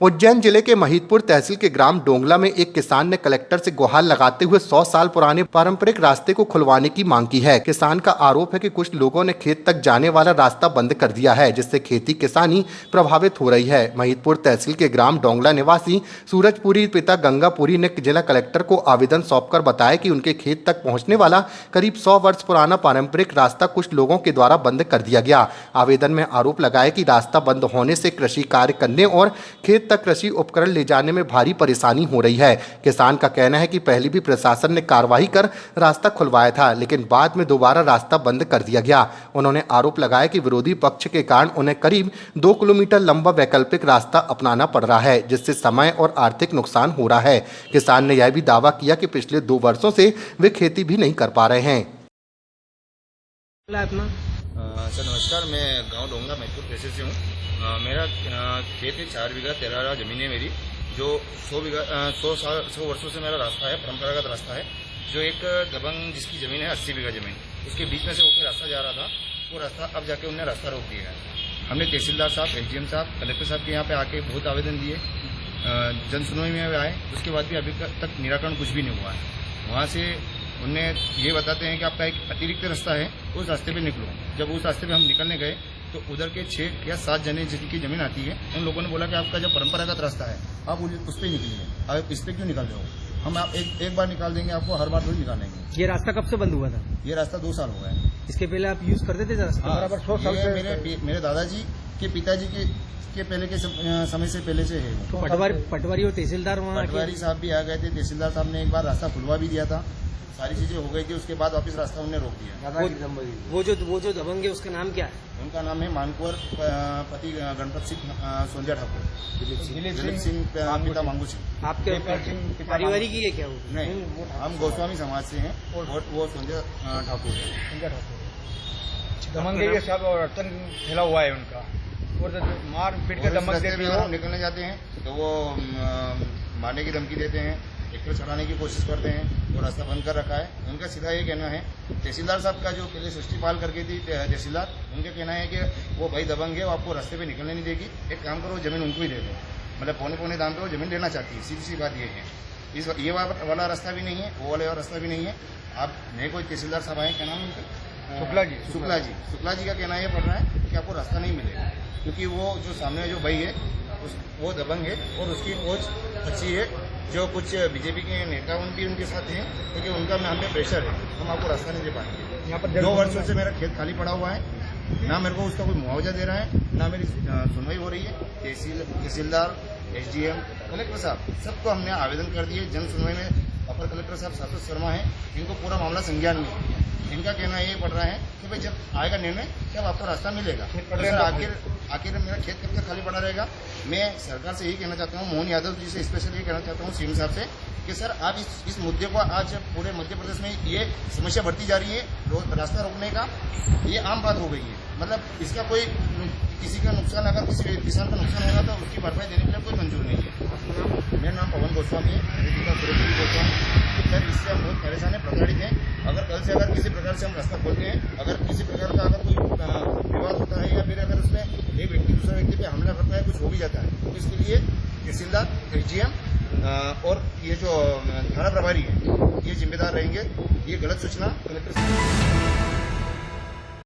उज्जैन जिले के महिदपुर तहसील के ग्राम डोंगला में एक किसान ने कलेक्टर से गुहार लगाते हुए 100 साल पुराने पारंपरिक रास्ते को खुलवाने की मांग की है। किसान का आरोप है कि कुछ लोगों ने खेत तक जाने वाला रास्ता बंद कर दिया है, जिससे खेती किसानी प्रभावित हो रही है। महिदपुर तहसील के ग्राम डोंगला निवासी सूरजपुरी पिता गंगापुरी ने जिला कलेक्टर को आवेदन सौंपकर बताया कि उनके खेत तक पहुँचने वाला करीब 100 वर्ष पुराना पारंपरिक रास्ता कुछ लोगों के द्वारा बंद कर दिया गया। आवेदन में आरोप लगाया कि रास्ता बंद होने से कृषि कार्य करने और खेत तक कृषि उपकरण ले जाने में भारी परेशानी हो रही है। किसान का कहना है कि पहले भी प्रशासन ने कार्रवाई कर रास्ता खुलवाया था, लेकिन बाद में दोबारा रास्ता बंद कर दिया गया। उन्होंने आरोप लगाया कि विरोधी पक्ष के कारण उन्हें करीब 2 किलोमीटर लंबा वैकल्पिक रास्ता अपनाना पड़ रहा है, जिससे समय और आर्थिक नुकसान हो रहा है। किसान ने यह भी दावा किया कि पिछले 2 वर्षों से वे खेती भी नहीं कर पा रहे हैं। सर नमस्कार, मैं गांव डोंगला महिदपुर तहसील से हूँ। मेरा खेत है 4 बीघा 13 जमीन है मेरी, जो 100 वर्षों से मेरा रास्ता है, परंपरागत रास्ता है। जो एक दबंग जिसकी ज़मीन है 80 बीघा ज़मीन, उसके बीच में से होकर रास्ता जा रहा था, वो रास्ता अब जाके उन्होंने रास्ता रोक दिया है। हमने तहसीलदार साहब, एसडीएम साहब, कलेक्टर साहब के यहाँ पे आके बहुत आवेदन दिए, जन सुनवाई में आए, उसके बाद भी अभी तक निराकरण कुछ भी नहीं हुआ है। वहाँ से उन्हें ये बताते हैं कि आपका एक अतिरिक्त रास्ता है, उस रास्ते पे निकलो। जब उस रास्ते पे हम निकलने गए तो उधर के 6 या 7 जने जिनकी ज़मीन आती है, उन लोगों ने बोला कि आपका जो परंपरागत रास्ता है आप उस पर निकलिए, आप इस पर क्यों निकाल रहे हो? हम आप एक बार निकाल देंगे, आपको हर बार थोड़ी निकालेंगे। ये रास्ता कब से बंद हुआ था? ये रास्ता 2 साल हो गए। इसके पहले आप यूज करते थे रास्ता? बराबर 100 साल से मेरे दादाजी के पिताजी के पहले के समय से पहले से है। तो पटवारी और तहसीलदार वहाँ, पटवारी साहब भी आ गए थे, तहसीलदार साहब ने एक बार रास्ता खुलवा भी दिया था, सारी चीजें हो गई थी। उसके बाद वापस रास्ता उन्होंने रोक दिया। वो जो दबंग है उसका नाम क्या है? उनका नाम है मानकुवर पति गणपत सिंह सोंजा ठाकुर, दिलीप सिंह पिता मांगू सिंह। आपके पारिवारिक ही है क्या वो? नहीं, हम गोस्वामी समाज से हैं और वो सोंजा ठाकुर है। दबंग ये सब और अड़चन फैला हुआ है उनका, और मार पीट के दबंग देते हैं। निकलने जाते हैं तो वो मारने की धमकी देते हैं, ट्रैक्टर चलाने की कोशिश करते हैं, वो रास्ता बंद कर रखा है। उनका सीधा ये कहना है, तहसीलदार साहब का जो पहले सृष्टि पाल करके थी तहसीलदार, उनका कहना है कि वो भाई दबंग है, वो आपको रास्ते पे निकलने नहीं देगी, एक काम करो जमीन उनको ही दे दो। मतलब पौने दाम पे वो जमीन लेना चाहती है, सीधी सी बात ये है। ये वाला रास्ता भी नहीं है, वो वाला रास्ता भी नहीं है। आप नए कोई तहसीलदार साहब आए, क्या नाम है उनका? शुक्ला जी का कहना ये पड़ रहा है कि आपको रास्ता नहीं मिलेगा, क्योंकि वो जो सामने जो भाई है वो दबंग है और उसकी खोज अच्छी है। जो कुछ बीजेपी के नेता उनके साथ हैं, क्योंकि उनका हम पे प्रेशर है, हम आपको रास्ता नहीं दे पाएंगे। यहाँ पर 2 वर्षों से मेरा खेत खाली पड़ा हुआ है, ना मेरे को उसका कोई मुआवजा दे रहा है, ना मेरी सुनवाई हो रही है। तहसीलदार, एसडीएम, कलेक्टर साहब, सबको हमने आवेदन कर दिए। जन सुनवाई में अपर कलेक्टर साहब शाश्वत शर्मा है, इनको पूरा मामला संज्ञान में है। इनका कहना ये पड़ रहा है कि भाई जब आएगा निर्णय तब आपको रास्ता मिलेगा। आखिर मेरा खेत कब तक खाली पड़ा रहेगा? मैं सरकार से यही कहना चाहता हूँ, मोहन यादव जी से स्पेशली ये कहना चाहता हूँ, सीएम साहब से, कि सर आप इस मुद्दे को आज पूरे मध्य प्रदेश में ये समस्या बढ़ती जा रही है। रास्ता रोकने का ये आम बात हो गई है। मतलब इसका कोई किसी का नुकसान, अगर किसी किसान का नुकसान होगा तो उसकी भरपाई देने के लिए कोई मंजूर नहीं है। मेरा नाम पवन गोस्वामी है, मेरे पिता सूरजपुरी गोस्वामी। सर इससे हम बहुत परेशान है, प्रताड़ित हैं। अगर कल से अगर किसी प्रकार से हम रास्ता खोलते हैं, अगर किसी प्रकार का अगर कोई विवाद होता है या फिर अगर उसमें एक व्यक्ति दूसरे व्यक्ति पे हमला करता है, कुछ हो भी जाता है, तो इसके लिए तहसीलदार, एसडीएम और ये जो थाना प्रभारी है, ये जिम्मेदार रहेंगे। ये गलत सूचना कलेक्टर